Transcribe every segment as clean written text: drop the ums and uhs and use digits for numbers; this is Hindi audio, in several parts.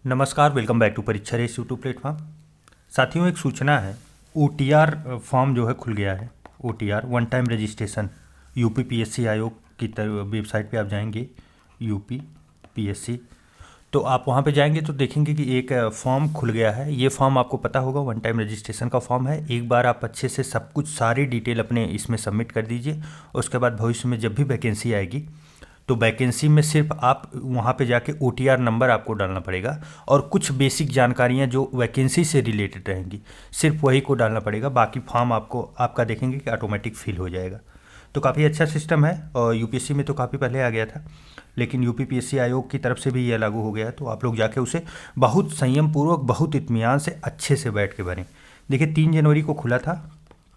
नमस्कार, वेलकम बैक टू परीक्षा रेस यूट्यूब प्लेटफॉर्म। साथियों, एक सूचना है। ओटीआर फॉर्म जो है खुल गया है। OTR one time registration UP PSC आयोग की वेबसाइट पे आप जाएंगे, यूपी पीएससी। तो आप वहाँ पे जाएंगे तो देखेंगे कि एक फॉर्म खुल गया है। ये फॉर्म आपको पता होगा, वन टाइम रजिस्ट्रेशन का फॉर्म है। एक बार आप अच्छे से सब कुछ सारी डिटेल अपने इसमें सबमिट कर दीजिए। उसके बाद भविष्य में जब भी वैकेंसी आएगी तो वैकेंसी में सिर्फ आप वहाँ पे जाके ओटीआर नंबर आपको डालना पड़ेगा और कुछ बेसिक जानकारियाँ जो वैकेंसी से रिलेटेड रहेंगी सिर्फ वही को डालना पड़ेगा। बाकी फॉर्म आपको आपका देखेंगे कि ऑटोमेटिक फिल हो जाएगा। तो काफ़ी अच्छा सिस्टम है और यूपीएससी में तो काफ़ी पहले आ गया था, लेकिन यूपी पीएससी आयोग की तरफ से भी यह लागू हो गया है। तो आप लोग जाके उसे बहुत संयम पूर्वक, बहुत इत्मीनान से अच्छे से बैठ के भरें। देखिए, 3 जनवरी को खुला था,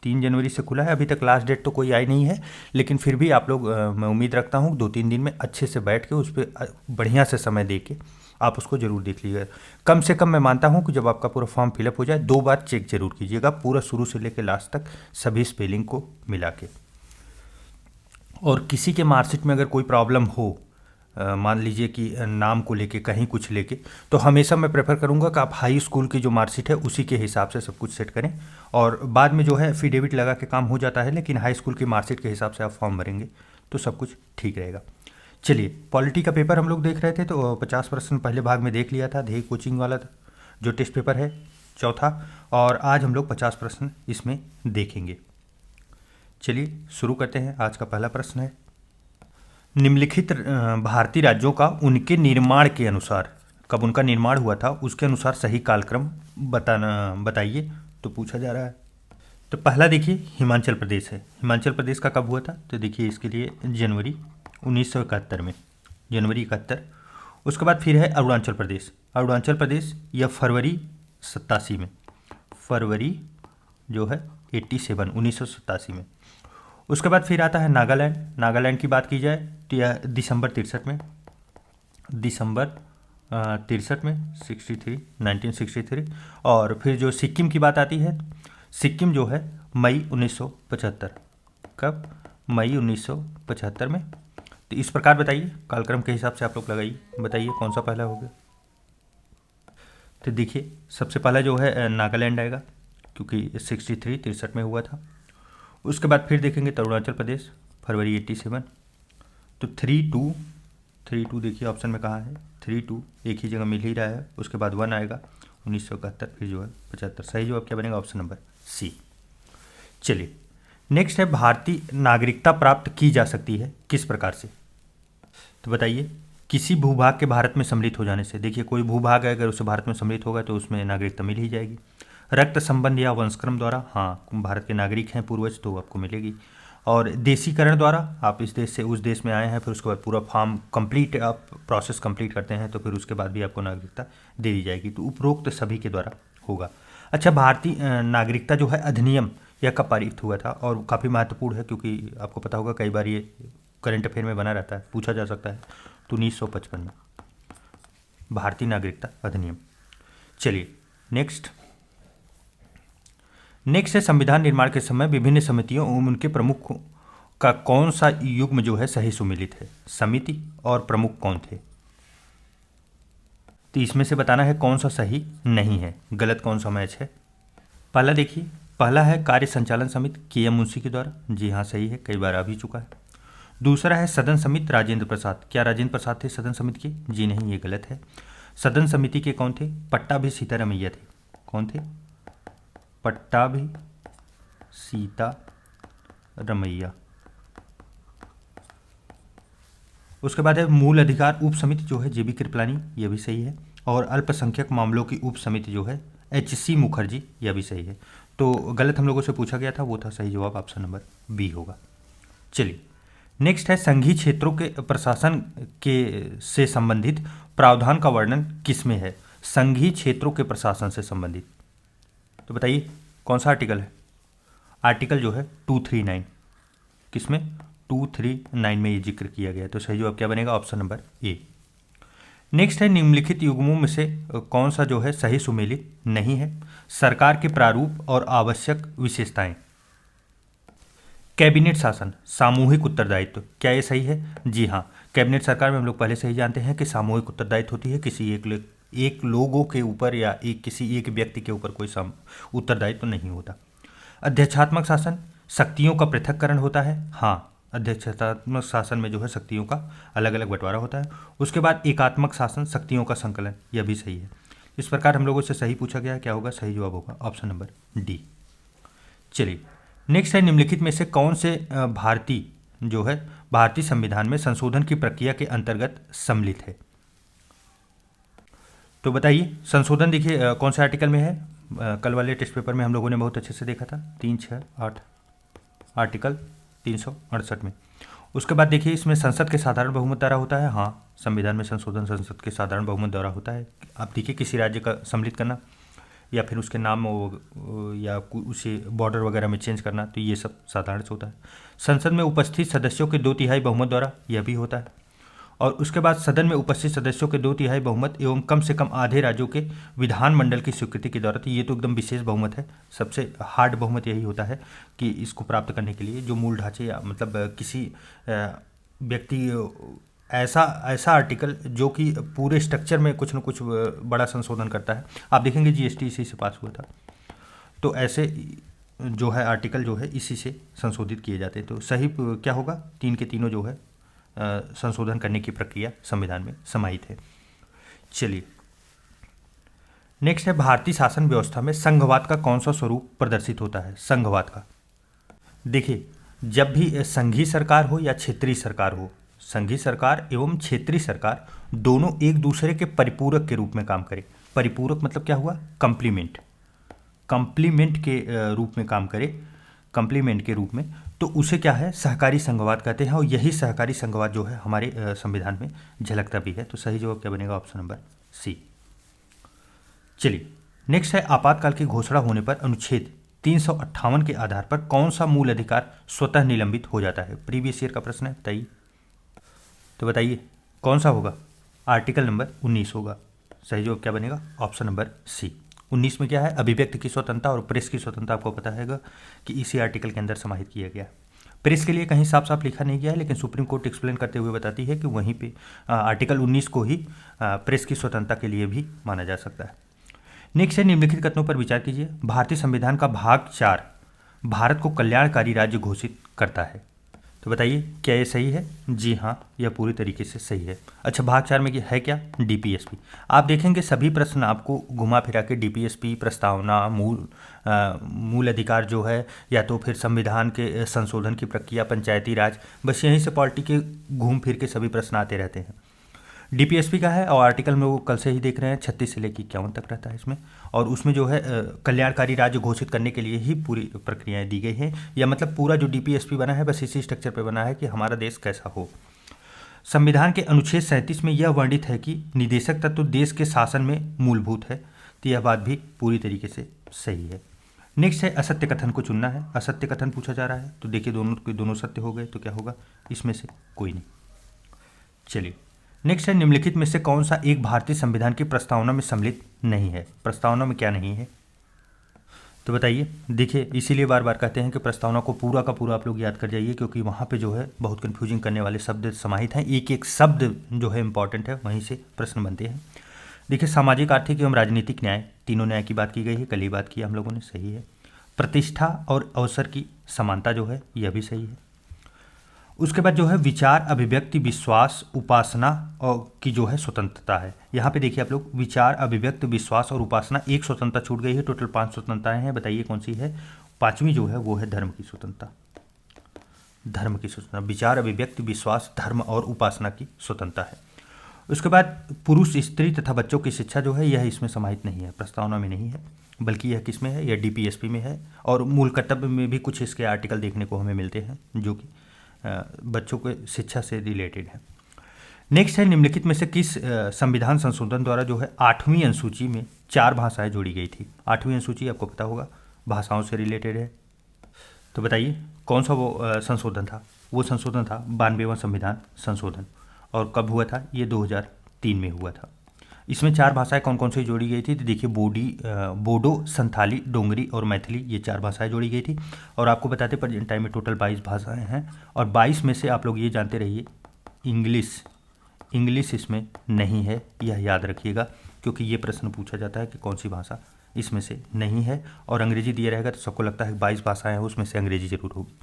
3 जनवरी से खुला है। अभी तक लास्ट डेट तो कोई आई नहीं है, लेकिन फिर भी आप लोग मैं उम्मीद रखता हूँ 2-3 दिन में अच्छे से बैठ के उस पर बढ़िया से समय दे के आप उसको ज़रूर देख लीजिएगा। कम से कम मैं मानता हूँ कि जब आपका पूरा फॉर्म फिलअप हो जाए 2 बार चेक जरूर कीजिएगा, पूरा शुरू से लेकर लास्ट तक सभी स्पेलिंग को मिला के। और किसी के मार्कशीट में अगर कोई प्रॉब्लम हो, मान लीजिए कि नाम को लेके कहीं कुछ लेके, तो हमेशा मैं प्रेफर करूंगा कि आप हाई स्कूल की जो मार्कशीट है उसी के हिसाब से सब कुछ सेट करें। और बाद में जो है एफिडेविट लगा के काम हो जाता है, लेकिन हाई स्कूल की मार्कशीट के हिसाब से आप फॉर्म भरेंगे तो सब कुछ ठीक रहेगा। चलिए, पॉलिटी का पेपर हम लोग देख रहे थे तो 50% पहले भाग में देख लिया था, ध्येय कोचिंग वाला जो टेस्ट पेपर है चौथा, और आज हम लोग 50% इसमें देखेंगे। चलिए शुरू करते हैं। आज का पहला प्रश्न है, निम्नलिखित भारतीय राज्यों का उनके निर्माण के अनुसार, कब उनका निर्माण हुआ था उसके अनुसार सही कालक्रम बताइए। तो पूछा जा रहा है। तो पहला देखिए हिमाचल प्रदेश है। हिमाचल प्रदेश का कब हुआ था? तो देखिए इसके लिए जनवरी 1971 में, जनवरी 71। उसके बाद फिर है अरुणाचल प्रदेश। अरुणाचल प्रदेश यह फरवरी 87 में, फरवरी जो है 87, 1987 में। उसके बाद फिर आता है नागालैंड। नागालैंड की बात की जाए तो यह दिसंबर 63 में, दिसंबर 63 में, 63, 1963। और फिर जो सिक्किम की बात आती है, सिक्किम जो है मई 1975। कब? मई 1975 में। तो इस प्रकार बताइए, कालक्रम के हिसाब से आप लोग लगाइए, बताइए कौन सा पहला होगा। तो देखिए सबसे पहला जो है नागालैंड आएगा, क्योंकि 63 में हुआ था। उसके बाद फिर देखेंगे तो अरुणाचल प्रदेश फरवरी 87। तो 3-2 देखिए ऑप्शन में कहाँ है, 3-2 एक ही जगह मिल ही रहा है। उसके बाद 1 आएगा 1971, फिर जो है 75। सही जवाब क्या बनेगा? Option number C. चलिए नेक्स्ट है, भारतीय नागरिकता प्राप्त की जा सकती है किस प्रकार से? तो बताइए, किसी भूभाग के भारत में सम्मिलित हो जाने से। देखिए कोई भूभाग है, अगर उसे भारत में सम्मिलित होगा तो उसमें नागरिकता मिल ही जाएगी। रक्त संबंध या वंशक्रम द्वारा, हाँ भारत के नागरिक हैं पूर्वज तो आपको मिलेगी। और देशीकरण द्वारा, आप इस देश से उस देश में आए हैं, फिर उसके बाद पूरा फॉर्म कंप्लीट आप प्रोसेस कंप्लीट करते हैं तो फिर उसके बाद भी आपको नागरिकता दे दी जाएगी। तो उपरोक्त सभी के द्वारा होगा। अच्छा, भारतीय नागरिकता जो है अधिनियम यह कब पारित हुआ था? और काफ़ी महत्वपूर्ण है क्योंकि आपको पता होगा कई बार ये करंट अफेयर में बना रहता है, पूछा जा सकता है। तो 1955 में भारतीय नागरिकता अधिनियम। चलिए नेक्स्ट है, संविधान निर्माण के समय विभिन्न समितियों एवं उनके प्रमुखों का कौन सा युग्म जो है सही सुमेलित है? समिति और प्रमुख कौन थे? तो इसमें से बताना है कौन सा सही नहीं है, गलत कौन सा मैच है। पहला देखिए, पहला है कार्य संचालन समिति के.एम. मुंशी के द्वारा, जी हाँ सही है, कई बार आ भी चुका है। दूसरा है सदन समिति राजेंद्र प्रसाद, क्या राजेंद्र प्रसाद थे सदन समिति के? जी नहीं, ये गलत है। सदन समिति के कौन थे? पट्टाभी सीतारमैया थे। कौन थे? पट्टाभी सीतारमैया। उसके बाद है मूल अधिकार उप समिति जो है जेबी कृपलानी, यह भी सही है। और अल्पसंख्यक मामलों की उप समिति जो है एच.सी. मुखर्जी, यह भी सही है। तो गलत हम लोगों से पूछा गया था, वो था सही जवाब ऑप्शन नंबर बी होगा। चलिए नेक्स्ट है, संघीय क्षेत्रों के प्रशासन के से संबंधित प्रावधान का वर्णन किसमें है? संघीय क्षेत्रों के प्रशासन से संबंधित, तो बताइए कौन सा आर्टिकल है? आर्टिकल जो है 239, किसमें? 239 में ये जिक्र किया गया है। तो सही जवाब क्या बनेगा? Option number A. नेक्स्ट है, निम्नलिखित युग्मों में से कौन सा जो है सही सुमेलित नहीं है? सरकार के प्रारूप और आवश्यक विशेषताएं। कैबिनेट शासन, सामूहिक उत्तरदायित्व, क्या ये सही है? जी हाँ, कैबिनेट सरकार में हम लोग पहले से ही जानते हैं कि सामूहिक उत्तरदायित्व होती है, किसी एक एक लोगों के ऊपर या किसी एक व्यक्ति के ऊपर कोई उत्तरदायित्व तो नहीं होता। अध्यक्षात्मक शासन, शक्तियों का पृथक्करण होता है। हाँ, अध्यक्षात्मक शासन में जो है शक्तियों का अलग अलग बंटवारा होता है। उसके बाद एकात्मक शासन, शक्तियों का संकलन, यह भी सही है। इस प्रकार हम लोगों से सही पूछा गया है, क्या होगा? सही जवाब होगा ऑप्शन नंबर डी। चलिए नेक्स्ट है, निम्नलिखित में से कौन से भारतीय संविधान में संशोधन की प्रक्रिया के अंतर्गत सम्मिलित है? तो बताइए, संशोधन देखिए कौन से आर्टिकल में है? कल वाले टेस्ट पेपर में हम लोगों ने बहुत अच्छे से देखा था, 3, 6, 8, आर्टिकल 368 में। उसके बाद देखिए इसमें संसद के साधारण बहुमत द्वारा होता है। हाँ, संविधान में संशोधन संसद के साधारण बहुमत द्वारा होता है। आप देखिए किसी राज्य का सम्मिलित करना या फिर उसके नाम या उसे बॉर्डर वगैरह में चेंज करना, तो ये सब साधारण से होता है। संसद में उपस्थित सदस्यों के 2/3 बहुमत द्वारा, यह भी होता है। और उसके बाद सदन में उपस्थित सदस्यों के 2/3 बहुमत एवं कम से कम आधे राज्यों के विधानमंडल की स्वीकृति के द्वारा, तो ये तो एकदम विशेष बहुमत है। सबसे हार्ड बहुमत यही होता है कि इसको प्राप्त करने के लिए जो मूल ढांचे या मतलब किसी व्यक्ति ऐसा आर्टिकल जो कि पूरे स्ट्रक्चर में कुछ न कुछ बड़ा संशोधन करता है। आप देखेंगे जीएसटी इसी से पास हुआ था, तो ऐसे जो है आर्टिकल जो है इसी से संशोधित किए जाते हैं। तो सही क्या होगा? 3 के तीनों जो है संशोधन करने की प्रक्रिया संविधान में समाहित है। चलिए नेक्स्ट है, भारतीय शासन व्यवस्था में संघवाद का कौन सा स्वरूप प्रदर्शित होता है? संघवाद का देखिए, जब भी संघीय सरकार हो या क्षेत्रीय सरकार हो, संघीय सरकार एवं क्षेत्रीय सरकार दोनों एक दूसरे के परिपूरक के रूप में काम करें। परिपूरक मतलब क्या हुआ? कंप्लीमेंट के रूप में काम करे, कंप्लीमेंट के रूप में, तो उसे क्या है? सहकारी संघवाद कहते हैं। और यही सहकारी संघवाद जो है हमारे संविधान में झलकता भी है। तो सही जवाब क्या बनेगा? Option number C. चलिए नेक्स्ट है, आपातकाल की घोषणा होने पर अनुच्छेद 358 के आधार पर कौन सा मूल अधिकार स्वतः निलंबित हो जाता है? प्रीवियस ईयर का प्रश्न है, बताइए। तो बताइए कौन सा होगा? आर्टिकल नंबर 19 होगा। सही जवाब क्या बनेगा? ऑप्शन नंबर सी। 19 में क्या है? अभिव्यक्ति की स्वतंत्रता और प्रेस की स्वतंत्रता, आपको पता है कि इसी आर्टिकल के अंदर समाहित किया गया है। प्रेस के लिए कहीं साफ साफ लिखा नहीं गया है, लेकिन सुप्रीम कोर्ट एक्सप्लेन करते हुए बताती है कि वहीं पे आर्टिकल 19 को ही प्रेस की स्वतंत्रता के लिए भी माना जा सकता है। नेक्स्ट है, निम्नलिखित कथनों पर विचार कीजिए। भारतीय संविधान का भाग 4 भारत को कल्याणकारी राज्य घोषित करता है। तो बताइए क्या ये सही है? जी हाँ, यह पूरी तरीके से सही है। अच्छा, भाग 4 में है क्या? डीपीएसपी। आप देखेंगे सभी प्रश्न आपको घुमा फिरा के डीपीएसपी, प्रस्तावना, मूल अधिकार जो है, या तो फिर संविधान के संशोधन की प्रक्रिया, पंचायती राज, बस यहीं से पॉलिटी के घूम फिर के सभी प्रश्न आते रहते हैं। डीपीएसपी का है और आर्टिकल में वो कल से ही देख रहे हैं 36 से लेकर 51 तक रहता है इसमें। और उसमें जो है कल्याणकारी राज्य घोषित करने के लिए ही पूरी प्रक्रियाएं दी गई हैं, या मतलब पूरा जो डीपीएसपी बना है बस इसी स्ट्रक्चर पे बना है कि हमारा देश कैसा हो। संविधान के अनुच्छेद 37 में यह वर्णित है कि निदेशक तत्व देश के शासन में मूलभूत है, तो यह बात भी पूरी तरीके से सही है। नेक्स्ट है, असत्य कथन को चुनना है। असत्य कथन पूछा जा रहा है, तो देखिए दोनों सत्य हो गए, तो क्या होगा? इसमें से कोई नहीं। चलिए नेक्स्ट है, निम्नलिखित में से कौन सा एक भारतीय संविधान की प्रस्तावना में सम्मिलित नहीं है? प्रस्तावना में क्या नहीं है? तो बताइए। देखिए इसीलिए बार बार कहते हैं कि प्रस्तावना को पूरा का पूरा आप लोग याद कर जाइए, क्योंकि वहाँ पे जो है बहुत कन्फ्यूजिंग करने वाले शब्द समाहित हैं। एक एक शब्द जो है इंपॉर्टेंट है, वहीं से प्रश्न बनते हैं। देखिए, सामाजिक, आर्थिक एवं राजनीतिक न्याय, तीनों न्याय की बात की गई है, कल ही बात की हम लोगों ने, सही है। प्रतिष्ठा और अवसर की समानता जो है, यह भी सही है। उसके बाद जो है विचार, अभिव्यक्ति, विश्वास, उपासना और की जो है स्वतंत्रता है। यहाँ पे देखिए आप लोग, विचार, अभिव्यक्ति, विश्वास और उपासना, एक स्वतंत्रता छूट गई है। टोटल 5 स्वतंत्रताएं हैं, बताइए कौन सी है? 5वीं जो है वो है धर्म की स्वतंत्रता। धर्म की स्वतंत्रता, विचार, अभिव्यक्ति, विश्वास, धर्म और उपासना की स्वतंत्रता है। उसके बाद पुरुष, स्त्री तथा बच्चों की शिक्षा जो है, यह इसमें समाहित नहीं है, प्रस्तावना में नहीं है, बल्कि यह किस में है? यह डीपीएसपी में है। और मूल कर्तव्य में भी कुछ इसके आर्टिकल देखने को हमें मिलते हैं जो कि बच्चों के शिक्षा से रिलेटेड है। नेक्स्ट है, निम्नलिखित में से किस संविधान संशोधन द्वारा जो है 8वीं अनुसूची में 4 भाषाएं जोड़ी गई थी? 8वीं अनुसूची आपको पता होगा भाषाओं से रिलेटेड है, तो बताइए कौन सा वो संशोधन था? वो संशोधन था 92वां संविधान संशोधन। और कब हुआ था? ये 2003 में हुआ था। इसमें 4 भाषाएं कौन कौन सी जोड़ी गई थी? तो देखिए, बोडो, संथाली, डोंगरी और मैथिली, ये 4 भाषाएं जोड़ी गई थी। और आपको बताते प्रेजेंट टाइम में टोटल 22 भाषाएं हैं, और 22 में से आप लोग ये जानते रहिए इंग्लिश इसमें नहीं है, यह याद रखिएगा। क्योंकि ये प्रश्न पूछा जाता है कि कौन सी भाषा इसमें से नहीं है, और अंग्रेजी दिया रहेगा तो सबको लगता है 22 भाषाएं हैं, उसमें से अंग्रेजी जरूर होगी।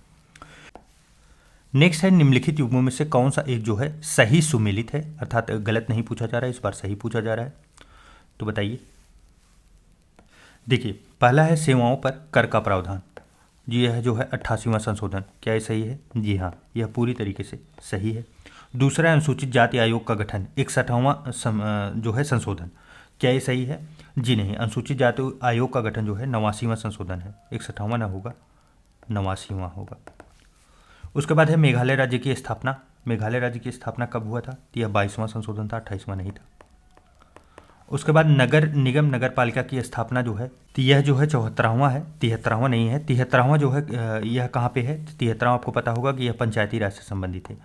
नेक्स्ट है निम्नलिखित युग्मों में से कौन सा एक जो है सही सुमेलित है, अर्थात गलत नहीं पूछा जा रहा है, इस बार सही पूछा जा रहा है। तो बताइए। देखिए, पहला है सेवाओं पर कर का प्रावधान, यह जो है 88वां संशोधन, क्या ये सही है? जी हाँ, यह पूरी तरीके से सही है। दूसरा है अनुसूचित जाति आयोग का गठन, 61वां जो है संशोधन, क्या ये सही है? जी नहीं, अनुसूचित जाति आयोग का गठन जो है 89वां संशोधन है, 61वां ना होगा, 89वां होगा। उसके बाद है मेघालय राज्य की स्थापना, मेघालय राज्य की स्थापना कब हुआ था? तो यह 22वां संशोधन था, 28वां नहीं था। उसके बाद नगर निगम नगर पालिका की स्थापना जो है, तो यह जो है 74वां है, 73वां नहीं है। 73वां जो है यह कहाँ पे है? 73वां आपको पता होगा कि यह पंचायती राज से संबंधित है,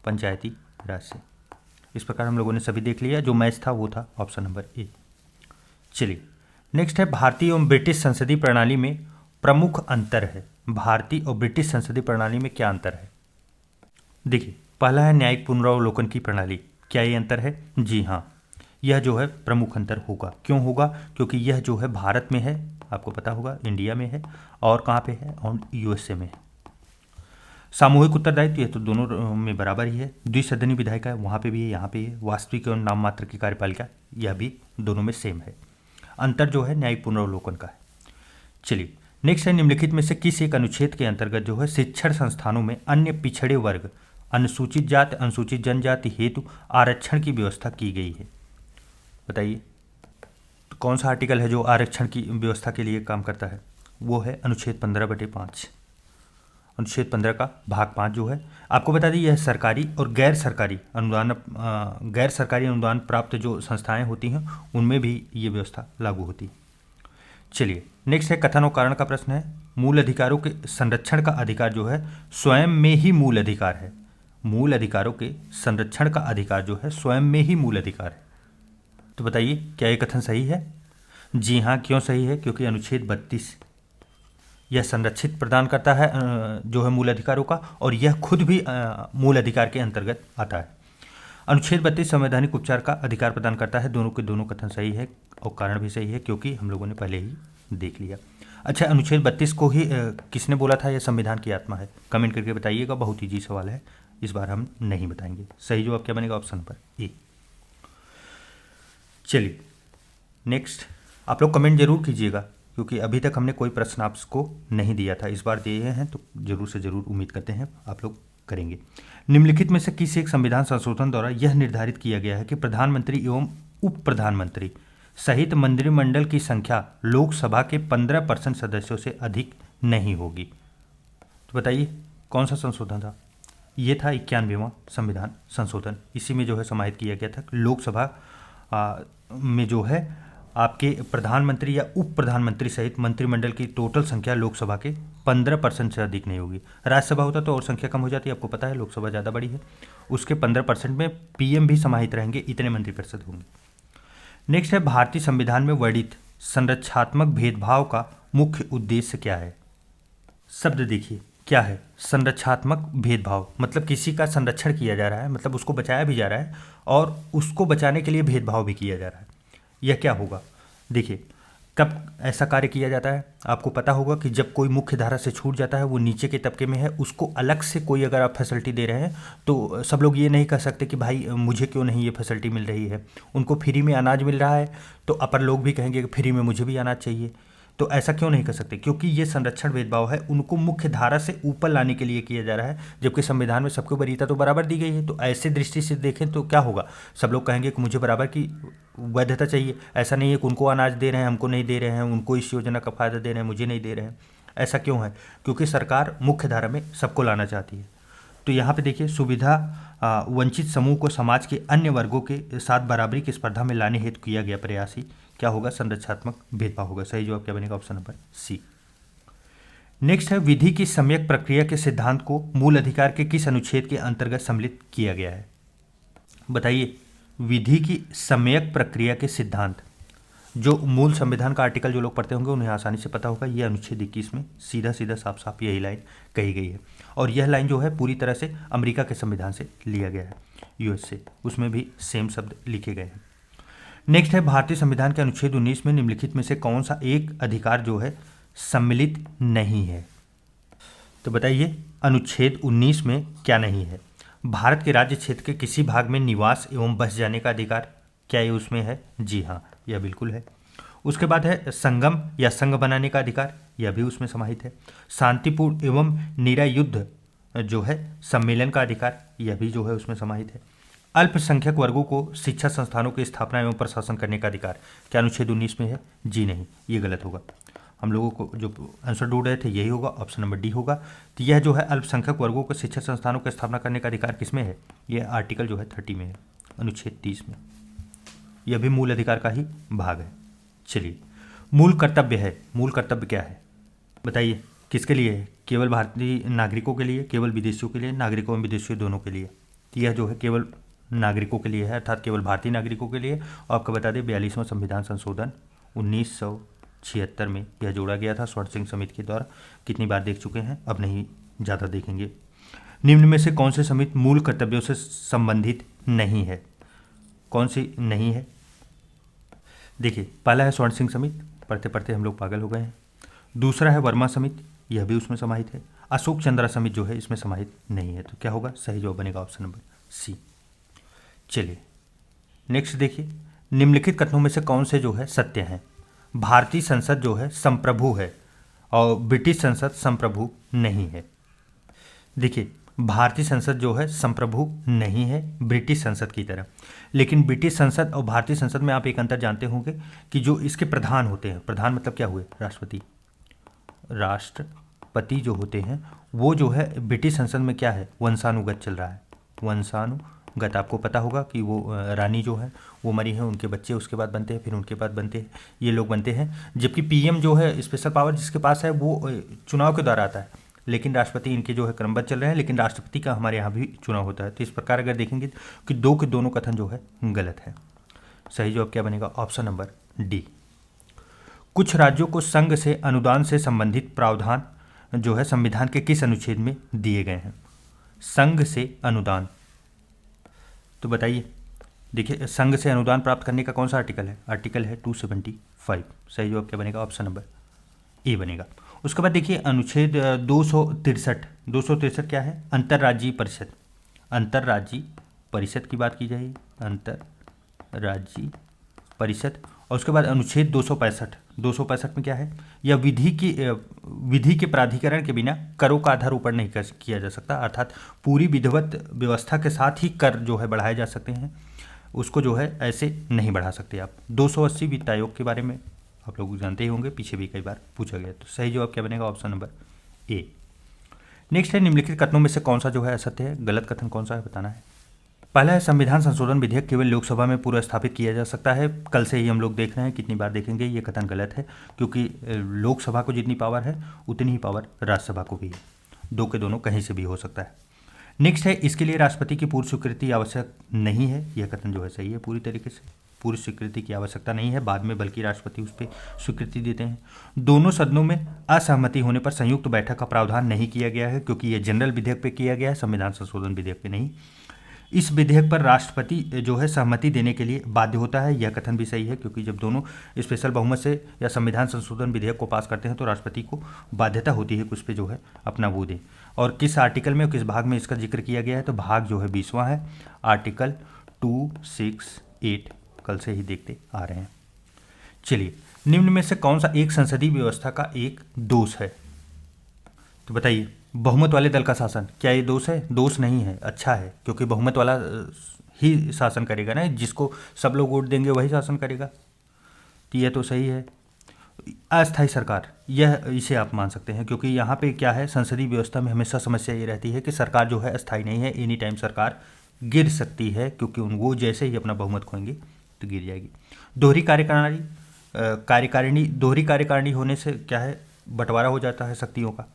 पंचायती राज से। इस प्रकार हम लोगों ने सभी देख लिया, जो मैच था वो था ऑप्शन नंबर ए। चलिए, नेक्स्ट है भारतीय एवं ब्रिटिश संसदीय प्रणाली में प्रमुख अंतर है। भारतीय और ब्रिटिश संसदीय प्रणाली में क्या अंतर है? देखिए, पहला है न्यायिक पुनरावलोकन की प्रणाली, क्या ये अंतर है? जी हाँ, यह जो है प्रमुख अंतर होगा। क्यों होगा? क्योंकि यह जो है भारत में है, आपको पता होगा, इंडिया में है, और कहाँ पे है? और यूएसए में है। सामूहिक उत्तरदायित्व, यह तो दोनों में बराबर ही है। द्विसदनी विधायिका वहाँ पे भी है, यहाँ पे है। वास्तविक एवं नाम मात्र की कार्यपालिका, यह भी दोनों में सेम है। अंतर जो है न्यायिक पुनरावलोकन का है। चलिए, नेक्स्ट है निम्नलिखित में से किस एक अनुच्छेद के अंतर्गत जो है शिक्षण संस्थानों में अन्य पिछड़े वर्ग, अनुसूचित जाति, अनुसूचित जनजाति हेतु आरक्षण की व्यवस्था की गई है? बताइए, तो कौन सा आर्टिकल है जो आरक्षण की व्यवस्था के लिए काम करता है? वो है अनुच्छेद 15/5। अनुच्छेद 15 का भाग 5 जो है, आपको बता दें, यह सरकारी और गैर सरकारी अनुदान प्राप्त जो संस्थाएं होती हैं उनमें भी ये व्यवस्था लागू होती है। चलिए, नेक्स्ट है कथन और कारण का प्रश्न है। मूल अधिकारों के संरक्षण का अधिकार जो है स्वयं में ही मूल अधिकार है। मूल अधिकारों के संरक्षण का अधिकार जो है स्वयं में ही मूल अधिकार है। तो बताइए, क्या ये कथन सही है? जी हाँ, क्यों सही है? क्योंकि अनुच्छेद 32 यह संरक्षित प्रदान करता है जो है मूल अधिकारों का, और यह खुद भी मूल अधिकार के अंतर्गत आता है। अनुच्छेद 32 संवैधानिक उपचार का अधिकार प्रदान करता है। दोनों के दोनों कथन सही है, और कारण भी सही है, क्योंकि हम लोगों ने पहले ही देख लिया। अच्छा, अनुच्छेद 32 को ही किसने बोला था यह संविधान की आत्मा है? कमेंट करके बताइएगा, बहुत ईजी सवाल है, इस बार हम नहीं बताएंगे। सही जवाब क्या बनेगा? ऑप्शन पर ए। चलिए, नेक्स्ट आप लोग कमेंट जरूर कीजिएगा, क्योंकि अभी तक हमने कोई प्रश्न आपको नहीं दिया था, इस बार दिए हैं, तो जरूर से जरूर उम्मीद करते हैं आप लोग करेंगे। निम्नलिखित में से किस एक संविधान संशोधन द्वारा यह निर्धारित किया गया है कि प्रधानमंत्री एवं उप प्रधानमंत्री सहित मंत्रिमंडल की संख्या लोकसभा के 15% सदस्यों से अधिक नहीं होगी? तो बताइए, कौन सा संशोधन था? ये था 91वां संविधान संशोधन। इसी में जो है समाहित किया गया था लोकसभा में जो है आपके प्रधानमंत्री या उप प्रधानमंत्री सहित मंत्रिमंडल की टोटल संख्या लोकसभा के 15% से अधिक नहीं होगी। राज्यसभा होता तो और संख्या कम हो जाती है, आपको पता है, लोकसभा ज़्यादा बड़ी है। उसके 15% में पीएम भी समाहित रहेंगे, इतने मंत्रिपरिषद होंगे। नेक्स्ट है भारतीय संविधान में वर्णित संरक्षात्मक भेदभाव का मुख्य उद्देश्य क्या है? शब्द देखिए, क्या है? संरक्षात्मक भेदभाव, मतलब किसी का संरक्षण किया जा रहा है, मतलब उसको बचाया भी जा रहा है और उसको बचाने के लिए भेदभाव भी किया जा रहा है। यह क्या होगा? देखिए, कब ऐसा कार्य किया जाता है? आपको पता होगा कि जब कोई मुख्य धारा से छूट जाता है, वो नीचे के तबके में है, उसको अलग से कोई अगर आप फैसिलिटी दे रहे हैं, तो सब लोग ये नहीं कह सकते कि भाई मुझे क्यों नहीं ये फैसिलिटी मिल रही है। उनको फ्री में अनाज मिल रहा है, तो अपर लोग भी कहेंगे कि फ्री में मुझे भी अनाज चाहिए। तो ऐसा क्यों नहीं कर सकते? क्योंकि ये संरक्षण भेदभाव है, उनको मुख्य धारा से ऊपर लाने के लिए किया जा रहा है, जबकि संविधान में सबको वरीयता तो बराबर दी गई है। तो ऐसे दृष्टि से देखें तो क्या होगा? सब लोग कहेंगे कि मुझे बराबर की वैधता चाहिए। ऐसा नहीं है कि उनको अनाज दे रहे हैं, हमको नहीं दे रहे हैं, उनको इस योजना का फायदा दे रहे हैं, मुझे नहीं दे रहे हैं। ऐसा क्यों है? क्योंकि सरकार मुख्य धारा में सबको लाना चाहती है। तो यहाँ पे देखिए, सुविधा वंचित समूह को समाज के अन्य वर्गों के साथ बराबरी की स्पर्धा में लाने हेतु किया गया प्रयास ही क्या होगा? संरक्षात्मक भेदभाव होगा। सही जवाब क्या बनेगा? ऑप्शन नंबर सी। नेक्स्ट है विधि की सम्यक प्रक्रिया के सिद्धांत को मूल अधिकार के किस अनुच्छेद के अंतर्गत सम्मिलित किया गया है? बताइए, विधि की सम्यक प्रक्रिया के सिद्धांत, जो मूल संविधान का आर्टिकल जो लोग पढ़ते होंगे उन्हें आसानी से पता होगा, ये अनुच्छेद 21 में सीधा सीधा साफ साफ यही लाइन कही गई है। और यह लाइन जो है पूरी तरह से अमेरिका के संविधान से लिया गया है, यूएस से, उसमें भी सेम शब्द लिखे गए हैं। नेक्स्ट है भारतीय संविधान के अनुच्छेद 19 में निम्नलिखित में से कौन सा एक अधिकार जो है सम्मिलित नहीं है। तो बताइए अनुच्छेद 19 में क्या नहीं है। भारत के राज्य क्षेत्र के किसी भाग में निवास एवं बस जाने का अधिकार, क्या ये उसमें है? जी हाँ, यह बिल्कुल है। उसके बाद है संगम या संघ बनाने का अधिकार, यह भी उसमें समाहित है। शांतिपूर्ण एवं निरायुद्ध जो है सम्मेलन का अधिकार, यह भी जो है उसमें समाहित है। अल्पसंख्यक वर्गों को शिक्षा संस्थानों की स्थापना एवं प्रशासन करने का अधिकार, क्या अनुच्छेद 19 में है? जी नहीं, ये गलत होगा। हम लोगों को जो आंसर ढूंढ रहे थे यही होगा, ऑप्शन नंबर डी होगा। तो यह जो है अल्पसंख्यक वर्गों को शिक्षा संस्थानों की स्थापना करने का अधिकार किसमें है? यह आर्टिकल जो है 30 में है, अनुच्छेद 30 में। यह भी मूल अधिकार का ही भाग है। चलिए, मूल कर्तव्य है। मूल कर्तव्य क्या है बताइए, किसके लिए है? केवल भारतीय नागरिकों के लिए, केवल विदेशियों के लिए, नागरिकों एवं विदेशियों दोनों के लिए? तो यह जो है केवल नागरिकों के लिए है, अर्थात केवल भारतीय नागरिकों के लिए। और आपको बता दें 42वां संविधान संशोधन 1976 में यह जोड़ा गया था स्वर्ण सिंह समिति के द्वारा। कितनी बार देख चुके हैं, अब नहीं ज़्यादा देखेंगे। निम्न में से कौन से समिति मूल कर्तव्यों से संबंधित नहीं है? कौन सी नहीं है? देखिए, पहला है स्वर्ण सिंह समिति, पढ़ते पढ़ते हम लोग पागल हो गए हैं। दूसरा है वर्मा समिति, यह भी उसमें समाहित है। अशोक चंद्रा समिति जो है इसमें समाहित नहीं है। तो क्या होगा? सही जवाब बनेगा ऑप्शन नंबर सी। चलिए नेक्स्ट देखिए, निम्नलिखित कथनों में से कौन से जो है सत्य हैं? भारतीय संसद जो है संप्रभु है और ब्रिटिश संसद संप्रभु नहीं है। देखिए, भारतीय संसद जो है संप्रभु नहीं है ब्रिटिश संसद की तरह। लेकिन ब्रिटिश संसद और भारतीय संसद में आप एक अंतर जानते होंगे कि जो इसके प्रधान होते हैं, प्रधान मतलब क्या हुए? राष्ट्रपति। राष्ट्रपति जो होते हैं वो जो है ब्रिटिश संसद में क्या है? वंशानुगत चल रहा है। वंशानुगत, आपको पता होगा कि वो रानी जो है वो मरी है, उनके बच्चे उसके बाद बनते हैं, फिर उनके बाद बनते हैं, ये लोग बनते हैं। जबकि पीएम जो है स्पेशल पावर जिसके पास है वो चुनाव के द्वारा आता है, लेकिन राष्ट्रपति इनके जो है क्रमबद्ध चल रहे हैं, लेकिन राष्ट्रपति का हमारे यहाँ भी चुनाव होता है। तो इस प्रकार अगर देखेंगे कि दो के दोनों कथन जो है गलत है। सही जवाब क्या बनेगा? Option number D. कुछ राज्यों को संघ से अनुदान से संबंधित प्रावधान जो है संविधान के किस अनुच्छेद में दिए गए हैं? संघ से अनुदान, तो बताइए। देखिए, संघ से अनुदान प्राप्त करने का कौन सा आर्टिकल है? आर्टिकल है 275। सही जवाब क्या बनेगा? ऑप्शन नंबर ए बनेगा। उसके बाद देखिए अनुच्छेद 263 क्या है? अंतर्राज्यीय परिषद। अंतर्राज्यीय परिषद की बात की जाएगी, अंतर्राज्यीय परिषद। और उसके बाद अनुच्छेद 265 में क्या है? यह विधि के प्राधिकरण के बिना करों का आधारोपण नहीं किया जा सकता, अर्थात पूरी विधिवत व्यवस्था के साथ ही कर जो है बढ़ाए जा सकते हैं, उसको जो है ऐसे नहीं बढ़ा सकते आप। 280 वित्त आयोग के बारे में आप लोग जानते ही होंगे, पीछे भी कई बार पूछा गया। तो सही जवाब क्या बनेगा? Option number A. नेक्स्ट है, निम्नलिखित कथनों में से कौन सा जो है असत्य है? गलत कथन कौन सा है बताना है। पहला है संविधान संशोधन विधेयक केवल लोकसभा में पूर्व स्थापित किया जा सकता है। कल से ही हम लोग देख रहे हैं, कितनी बार देखेंगे, ये कथन गलत है, क्योंकि लोकसभा को जितनी पावर है उतनी ही पावर राज्यसभा को भी है। दो के दोनों कहीं से भी हो सकता है। नेक्स्ट है, इसके लिए राष्ट्रपति की पूर्व स्वीकृति आवश्यक नहीं है। यह कथन जो है सही है पूरी तरीके से। पूर्व स्वीकृति की आवश्यकता नहीं है बाद में, बल्कि राष्ट्रपति उस पर स्वीकृति देते हैं। दोनों सदनों में असहमति होने पर संयुक्त बैठक का प्रावधान नहीं किया गया है, क्योंकि यह जनरल विधेयक पे किया गया है, संविधान संशोधन विधेयक पे नहीं। इस विधेयक पर राष्ट्रपति जो है सहमति देने के लिए बाध्य होता है। यह कथन भी सही है, क्योंकि जब दोनों स्पेशल बहुमत से या संविधान संशोधन विधेयक को पास करते हैं तो राष्ट्रपति को बाध्यता होती है कि उस पर जो है अपना वो दे। और किस आर्टिकल में, किस भाग में इसका जिक्र किया गया है? तो भाग जो है 20वां है, आर्टिकल 268। कल से ही देखते आ रहे हैं। चलिए, निम्न में से कौन सा एक संसदीय व्यवस्था का एक दोष है? तो बताइए, बहुमत वाले दल का शासन, क्या ये दोष है? दोष नहीं है, अच्छा है, क्योंकि बहुमत वाला ही शासन करेगा ना, जिसको सब लोग वोट देंगे वही शासन करेगा। तो यह तो सही है। अस्थायी सरकार, यह इसे आप मान सकते हैं, क्योंकि यहाँ पे क्या है, संसदीय व्यवस्था में हमेशा समस्या ये रहती है कि सरकार जो है अस्थायी नहीं है, एनी टाइम सरकार गिर सकती है, क्योंकि वो जैसे ही अपना बहुमत खोएंगे तो गिर जाएगी। दोहरी कार्यकारिणी होने से क्या है, बंटवारा हो जाता है शक्तियों का।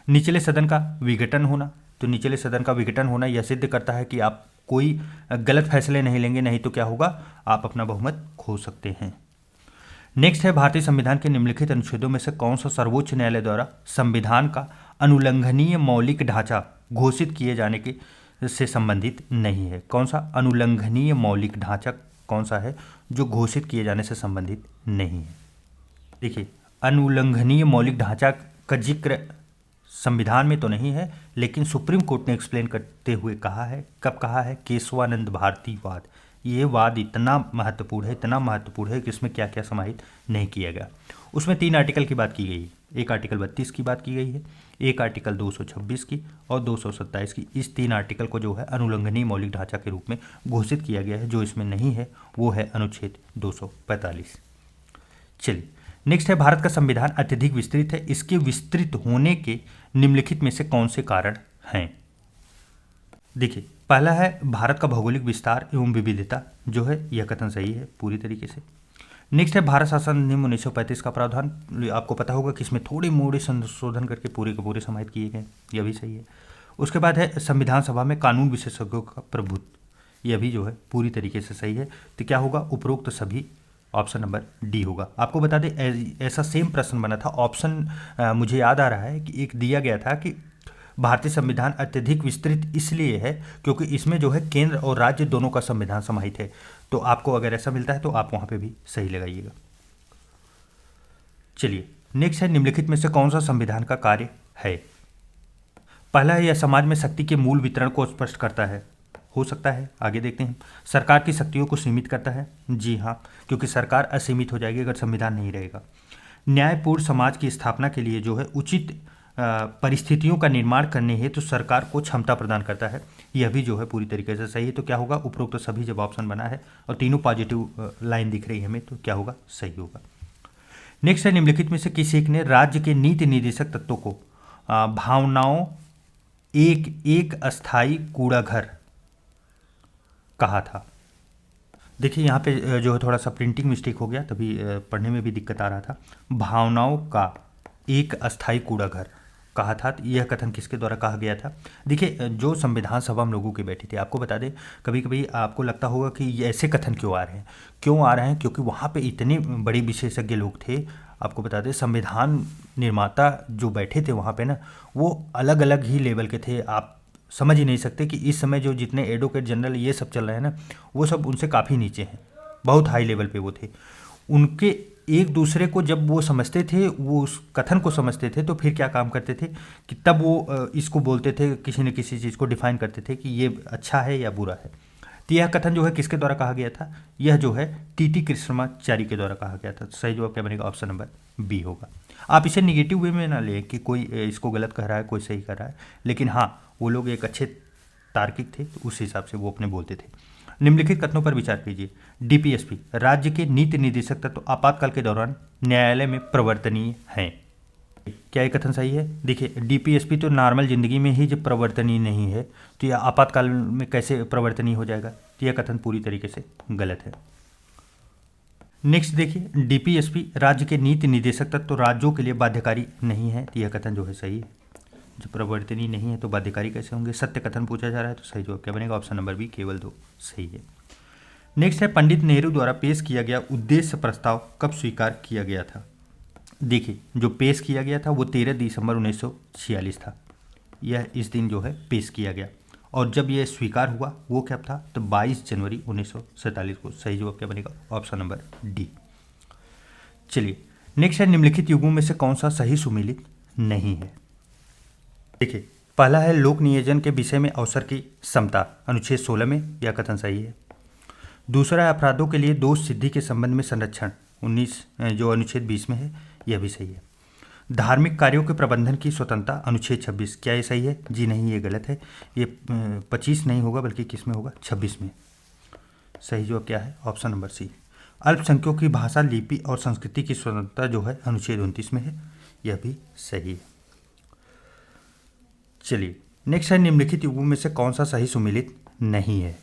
निचले सदन का विघटन होना, तो निचले सदन का विघटन होना यह सिद्ध करता है कि आप कोई गलत फैसले नहीं लेंगे, नहीं तो क्या होगा, आप अपना बहुमत खो सकते हैं। नेक्स्ट है, भारतीय संविधान के निम्नलिखित अनुच्छेदों में से कौन सा सर्वोच्च न्यायालय द्वारा संविधान का अनुल्लंघनीय मौलिक ढांचा घोषित किए जाने के से संबंधित नहीं है? कौन सा अनुल्लंघनीय मौलिक ढांचा कौन सा है जो घोषित किए जाने से संबंधित नहीं है। देखिए, अनुल्लंघनीय मौलिक ढांचा का जिक्र संविधान में तो नहीं है, लेकिन सुप्रीम कोर्ट ने एक्सप्लेन करते हुए कहा है। कब कहा है? केशवानंद भारती वाद। ये वाद इतना महत्वपूर्ण है कि इसमें क्या क्या समाहित नहीं किया गया। उसमें 3 आर्टिकल की बात की गई है। एक आर्टिकल 32 की बात की गई है, एक आर्टिकल 226 की और 227 की। इस 3 आर्टिकल को जो है अनुल्लंघनीय मौलिक ढांचा के रूप में घोषित किया गया है। जो इसमें नहीं है वो है अनुच्छेद 245। चलिए, नेक्स्ट है भारत का संविधान अत्यधिक विस्तृत है। इसके विस्तृत होने के निम्नलिखित में से कौन से कारण हैं? देखिए, पहला है भारत का भौगोलिक विस्तार एवं विविधता, जो है यह कथन सही है पूरी तरीके से। नेक्स्ट है भारत शासन अधिनियम 1935 का प्रावधान। आपको पता होगा कि इसमें थोड़े मोड़े संशोधन करके पूरे के पूरे समाहित किए गए, यह भी सही है। उसके बाद है संविधान सभा में कानून विशेषज्ञों का प्रभुत्व, यह भी जो है पूरी तरीके से सही है। तो क्या होगा? उपरोक्त सभी, ऑप्शन नंबर डी होगा। आपको बता दें ऐसा सेम प्रश्न बना था। ऑप्शन मुझे याद आ रहा है कि एक दिया गया था कि भारतीय संविधान अत्यधिक विस्तृत इसलिए है क्योंकि इसमें जो है केंद्र और राज्य दोनों का संविधान समाहित है। तो आपको अगर ऐसा मिलता है तो आप वहां पे भी सही लगाइएगा। चलिए, नेक्स्ट है निम्नलिखित में से कौन सा संविधान का कार्य है? पहला है यह समाज में शक्ति के मूल वितरण को स्पष्ट करता है। हो सकता है, आगे देखते हैं। सरकार की शक्तियों को सीमित करता है। जी हाँ, क्योंकि सरकार असीमित हो जाएगी अगर संविधान नहीं रहेगा। न्यायपूर्ण समाज की स्थापना के लिए जो है उचित परिस्थितियों का निर्माण करने हेतु तो सरकार को क्षमता प्रदान करता है। यह भी जो है पूरी तरीके से सही है। तो क्या होगा? उपरोक्त सभी जब ऑप्शन बना है और तीनों पॉजिटिव लाइन दिख रही है हमें, तो क्या होगा? सही होगा। नेक्स्ट है निम्नलिखित में से किसी एक ने राज्य के नीति निर्देशक तत्वों को भावनाओं एक अस्थायी कूड़ाघर कहा था? देखिए, यहाँ पे जो है थोड़ा सा प्रिंटिंग मिस्टेक हो गया, तभी पढ़ने में भी दिक्कत आ रहा था। भावनाओं का एक अस्थायी कूड़ाघर कहा था। यह कथन किसके द्वारा कहा गया था? देखिए, जो संविधान सभा में लोगों के बैठे थे, आपको बता दें, कभी कभी आपको लगता होगा कि ये ऐसे कथन क्यों आ रहे हैं। क्योंकि वहाँ पे इतने बड़े विशेषज्ञ लोग थे। आपको बता दें, संविधान निर्माता जो बैठे थे वहाँ पे ना, वो अलग अलग ही लेवल के थे। आप समझ ही नहीं सकते कि इस समय जो जितने एडवोकेट जनरल ये सब चल रहे हैं ना, वो सब उनसे काफ़ी नीचे हैं। बहुत हाई लेवल पे वो थे। उनके एक दूसरे को जब वो समझते थे, वो उस कथन को समझते थे, तो फिर क्या काम करते थे कि तब वो इसको बोलते थे, किसी न किसी चीज़ को डिफाइन करते थे कि ये अच्छा है या बुरा है। तो यह कथन जो है किसके द्वारा कहा गया था? यह जो है टी कृष्णाचार्य के द्वारा कहा गया था। सही जवाब क्या बनेगा? ऑप्शन नंबर बी होगा। आप इसे निगेटिव वे में ना लें कि कोई इसको गलत कह रहा है, कोई सही कर रहा है, लेकिन हाँ, वो लोग एक अच्छे तार्किक थे, तो उस हिसाब से वो अपने बोलते थे। निम्नलिखित कथनों पर विचार कीजिए। डीपीएसपी राज्य के नीति निर्देशक तत्व आपातकाल के दौरान न्यायालय में प्रवर्तनीय हैं। क्या ये कथन सही है? देखिए, डीपीएसपी तो नॉर्मल जिंदगी में ही जब प्रवर्तनीय नहीं है, तो यह आपातकाल में कैसे प्रवर्तनीय हो जाएगा? तो यह कथन पूरी तरीके से गलत है। नेक्स्ट देखिए, डीपीएसपी राज्य के नीति निर्देशक तत्व तो राज्यों के लिए बाध्यकारी नहीं है। तो यह कथन जो है सही है। जब प्रवर्तनीय नहीं है तो बाध्यकारी कैसे होंगे? सत्य कथन पूछा जा रहा है, तो सही जवाब क्या बनेगा? ऑप्शन नंबर बी, केवल 2 सही है। नेक्स्ट है पंडित नेहरू द्वारा पेश किया गया उद्देश्य प्रस्ताव कब स्वीकार किया गया था? देखिए, जो पेश किया गया था वो 13 दिसंबर 1946 था। यह इस दिन जो है पेश किया गया, और जब यह स्वीकार हुआ वो क्या था? तो 22 जनवरी 1947 को। सही जवाब क्या बनेगा? Option number D. चलिए, नेक्स्ट है निम्नलिखित युगों में से कौन सा सही सुमेलित नहीं है? देखिए, पहला है लोक नियोजन के विषय में अवसर की समता, अनुच्छेद 16 में, यह कथन सही है। दूसरा है अपराधों के लिए दोष सिद्धि के संबंध में संरक्षण, 19 जो अनुच्छेद 20 में है, यह भी सही है। धार्मिक कार्यों के प्रबंधन की स्वतंत्रता, अनुच्छेद 26, क्या ये सही है? जी नहीं, ये गलत है। ये 25 नहीं होगा, बल्कि किस में होगा? 26 में। सही जवाब क्या है? Option number C. अल्पसंख्यकों की भाषा, लिपि और संस्कृति की स्वतंत्रता जो है अनुच्छेद 29 में है, यह भी सही है। चलिए, नेक्स्ट है निम्नलिखित युगों में से कौन सा सही सुमेलित नहीं है?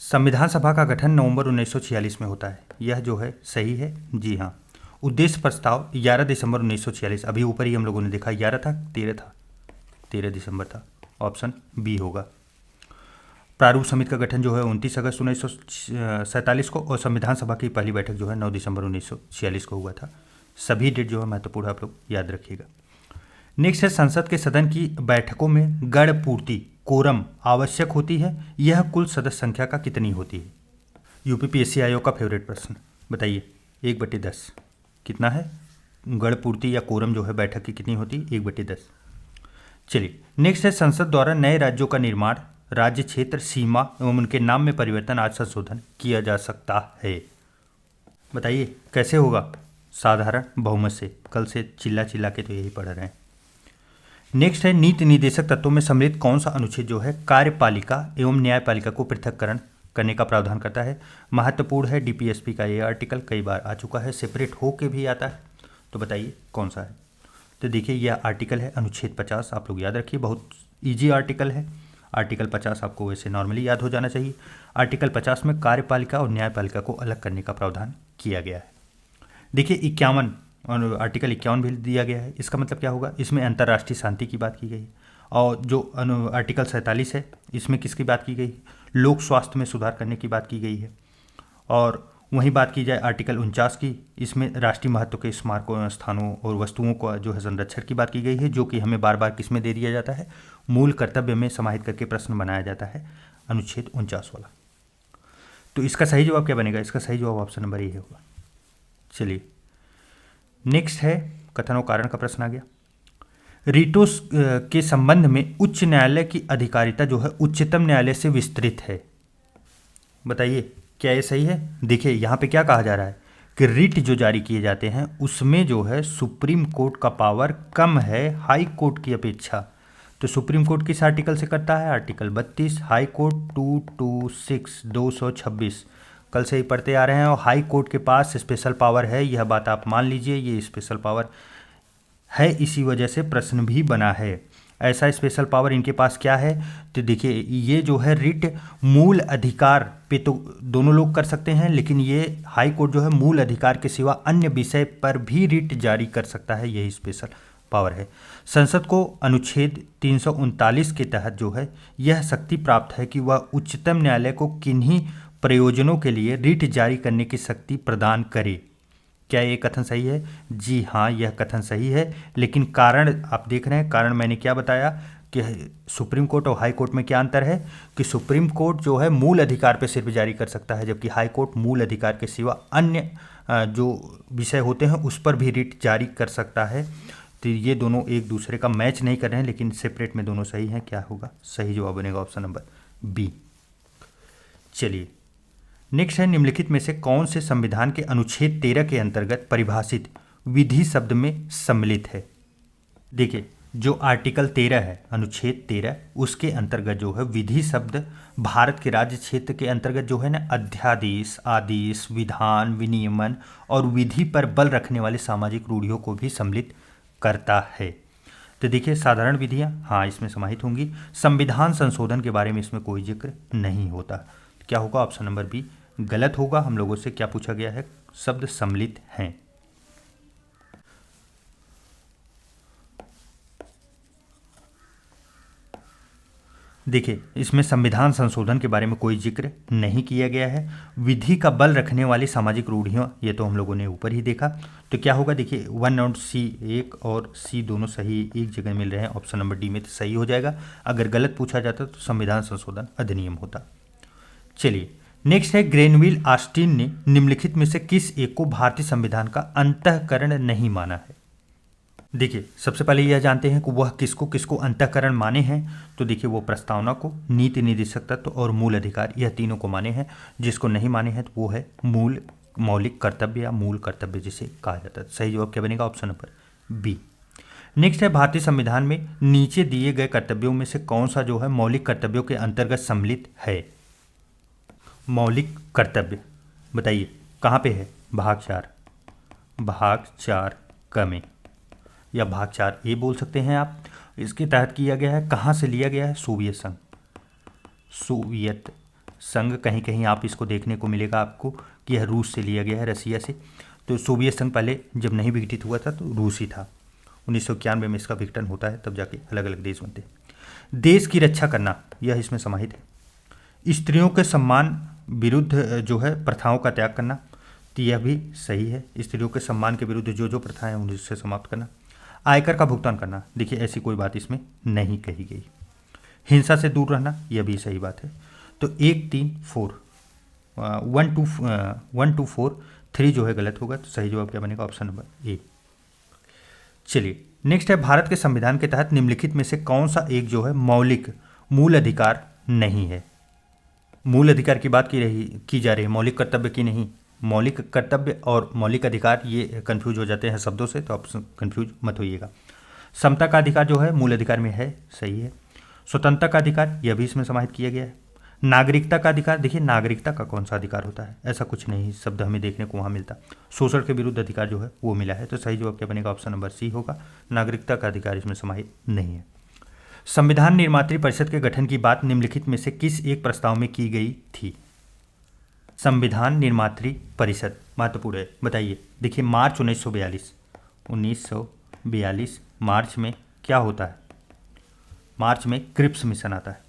संविधान सभा का गठन नवंबर 1946 में होता है, यह जो है सही है। जी हाँ। उद्देश्य प्रस्ताव 11 दिसंबर 1946, अभी ऊपर ही हम लोगों ने देखा 11 था, 13 दिसंबर था, ऑप्शन बी होगा। प्रारूप समिति का गठन जो है 29 अगस्त 1947 को, और संविधान सभा की पहली बैठक जो है 9 दिसंबर 1946 को हुआ था। सभी डेट जो है महत्वपूर्ण, आप लोग याद रखिएगा। नेक्स्ट है संसद के सदन की बैठकों में गण पूर्ति कोरम आवश्यक होती है, यह कुल सदस्य संख्या का कितनी होती है? यूपीपीएससी आयोग का फेवरेट प्रश्न बताइए। 1/10 कितना है? गण पूर्ति या कोरम जो है बैठक की कितनी होती है? 1/10। चलिए नेक्स्ट है, संसद द्वारा नए राज्यों का निर्माण, राज्य, क्षेत्र, सीमा एवं उनके नाम में परिवर्तन आज संशोधन किया जा सकता है। बताइए कैसे होगा? साधारण बहुमत से। कल से चिल्ला चिल्ला के तो यही पढ़ रहे हैं। नेक्स्ट है, नीति निर्देशक तत्वों में सम्मिलित कौन सा अनुच्छेद जो है कार्यपालिका एवं न्यायपालिका को पृथक्करण करने का प्रावधान करता है? महत्वपूर्ण है, डीपीएसपी का ये आर्टिकल कई बार आ चुका है, सेपरेट हो के भी आता है, तो बताइए कौन सा है? तो देखिए यह आर्टिकल है अनुच्छेद 50, आप लोग याद रखिए, बहुत ईजी आर्टिकल है। आर्टिकल 50 आपको वैसे नॉर्मली याद हो जाना चाहिए। आर्टिकल 50 में कार्यपालिका और न्यायपालिका को अलग करने का प्रावधान किया गया है। देखिए 51 और आर्टिकल 51 भी दिया गया है। इसका मतलब क्या होगा? इसमें अंतर्राष्ट्रीय शांति की बात की गई है। और जो आर्टिकल 47 है, इसमें किसकी बात की गई है? लोक स्वास्थ्य में सुधार करने की बात की गई है। और वहीं बात की जाए आर्टिकल 49 की, इसमें राष्ट्रीय महत्व के स्मारकों, स्थानों और वस्तुओं का जो है संरक्षण की बात की गई है, जो कि हमें बार बार किसमें दे दिया जाता है? मूल कर्तव्य में समाहित करके प्रश्न बनाया जाता है, अनुच्छेद 49 वाला। तो इसका सही जवाब क्या बनेगा? इसका सही जवाब ऑप्शन नंबर ए होगा। चलिए नेक्स्ट है, कथन और कारण का प्रश्न आ गया। रिटों के संबंध में उच्च न्यायालय की अधिकारिता जो है उच्चतम न्यायालय से विस्तृत है। बताइए क्या ये सही है? देखिए यहाँ पे क्या कहा जा रहा है कि रिट जो जारी किए जाते हैं उसमें जो है सुप्रीम कोर्ट का पावर कम है हाई कोर्ट की अपेक्षा। तो सुप्रीम कोर्ट किस आर्टिकल से करता है? आर्टिकल 32, हाई कोर्ट 226, 226 कल से ही पढ़ते आ रहे हैं। और हाई कोर्ट के पास स्पेशल पावर है, यह बात आप मान लीजिए, ये स्पेशल पावर है, इसी वजह से प्रश्न भी बना है। ऐसा स्पेशल पावर इनके पास क्या है? तो देखिए ये जो है रिट मूल अधिकार पे तो दोनों लोग कर सकते हैं, लेकिन ये हाई कोर्ट जो है मूल अधिकार के सिवा अन्य विषय पर भी रिट जारी कर सकता है, यही स्पेशल पावर है। संसद को अनुच्छेद 339 के तहत जो है यह शक्ति प्राप्त है कि वह उच्चतम न्यायालय को किन्हीं प्रयोजनों के लिए रिट जारी करने की शक्ति प्रदान करे। क्या ये कथन सही है? जी हाँ, यह कथन सही है, लेकिन कारण आप देख रहे हैं। कारण मैंने क्या बताया कि सुप्रीम कोर्ट और हाई कोर्ट में क्या अंतर है कि सुप्रीम कोर्ट जो है मूल अधिकार पे सिर्फ जारी कर सकता है, जबकि हाई कोर्ट मूल अधिकार के सिवा अन्य जो विषय होते हैं उस पर भी रिट जारी कर सकता है। तो ये दोनों एक दूसरे का मैच नहीं कर रहे हैं, लेकिन सेपरेट में दोनों सही हैं। क्या होगा? सही जवाब बनेगा ऑप्शन नंबर बी। चलिए नेक्स्ट है, निम्नलिखित में से कौन से संविधान के अनुच्छेद 13 के अंतर्गत परिभाषित विधि शब्द में सम्मिलित है? देखिए जो आर्टिकल 13 है, अनुच्छेद 13, उसके अंतर्गत जो है विधि शब्द भारत के राज्य क्षेत्र के अंतर्गत जो है ना अध्यादेश, आदेश, विधान, विनियमन और विधि पर बल रखने वाले सामाजिक रूढ़ियों को भी सम्मिलित करता है। तो देखिए साधारण विधियां हाँ इसमें समाहित होंगी। संविधान संशोधन के बारे में इसमें कोई जिक्र नहीं होता। क्या होगा? ऑप्शन नंबर बी गलत होगा। हम लोगों से क्या पूछा गया है? शब्द सम्मिलित हैं। देखिए इसमें संविधान संशोधन के बारे में कोई जिक्र नहीं किया गया है। विधि का बल रखने वाली सामाजिक रूढ़ियाँ, ये तो हम लोगों ने ऊपर ही देखा। तो क्या होगा? देखिए 1 और सी, एक और सी दोनों सही एक जगह मिल रहे हैं, ऑप्शन नंबर डी में तो सही हो जाएगा। अगर गलत पूछा जाता तो संविधान संशोधन अधिनियम होता। चलिए नेक्स्ट है, ग्रेनविल ऑस्टिन ने निम्नलिखित में से किस एक को भारतीय संविधान का अंतःकरण नहीं माना है? देखिए सबसे पहले यह जानते हैं कि वह किसको किसको अंतःकरण माने हैं। तो देखिए वो प्रस्तावना को, नीति निर्देशक तत्व और मूल अधिकार, यह तीनों को माने हैं। जिसको नहीं माने हैं तो वो है मूल मौलिक कर्तव्य या मूल कर्तव्य जिसे कहा जाता है। सही जवाब क्या बनेगा? Option number B. नेक्स्ट है, भारतीय संविधान में नीचे दिए गए कर्तव्यों में से कौन सा जो है मौलिक कर्तव्यों के अंतर्गत सम्मिलित है? मौलिक कर्तव्य बताइए कहाँ पे है? भाग 4, भाग 4 क में, या भाग 4 ए बोल सकते हैं आप। इसके तहत किया गया है। कहाँ से लिया गया है? सोवियत संघ। सोवियत संघ कहीं कहीं आप इसको देखने को मिलेगा आपको कि यह रूस से लिया गया है, रसिया से। तो सोवियत संघ पहले जब नहीं विघटित हुआ था तो रूस ही था। 1991 में इसका विघटन होता है, तब जाके अलग अलग देश बनते हैं। देश की रक्षा करना, यह इसमें समाहित है। स्त्रियों के सम्मान विरुद्ध जो है प्रथाओं का त्याग करना, तो यह भी सही है। स्त्रियों के सम्मान के विरुद्ध जो जो प्रथाएं हैं उनसे समाप्त करना। आयकर का भुगतान करना, देखिए ऐसी कोई बात इसमें नहीं कही गई। हिंसा से दूर रहना, यह भी सही बात है। तो 1, 3, 4 1 2 4 3 जो है गलत होगा, तो सही जवाब क्या बनेगा? Option number A. चलिए नेक्स्ट है, भारत के संविधान के तहत निम्नलिखित में से कौन सा एक जो है मौलिक मूल अधिकार नहीं है? मूल अधिकार की बात की जा रही है, मौलिक कर्तव्य की नहीं। मौलिक कर्तव्य और मौलिक अधिकार ये कंफ्यूज हो जाते हैं शब्दों से, तो आप कंफ्यूज मत होइएगा। समता का अधिकार जो है मूल अधिकार में है, सही है। स्वतंत्रता का अधिकार यह भी इसमें समाहित किया गया है। नागरिकता का अधिकार, देखिए नागरिकता का कौन सा अधिकार होता है? ऐसा कुछ नहीं शब्द हमें देखने को वहाँ मिलता। शोषण के विरुद्ध अधिकार जो है वो मिला है, तो सही जवाब क्या बनेगा? ऑप्शन नंबर सी होगा। नागरिकता का अधिकार इसमें समाहित नहीं है। संविधान निर्मात्री परिषद के गठन की बात निम्नलिखित में से किस एक प्रस्ताव में की गई थी? संविधान निर्मात्री परिषद महत्वपूर्ण है, बताइए। देखिए मार्च 1942 मार्च में क्या होता है? मार्च में क्रिप्स मिशन आता है,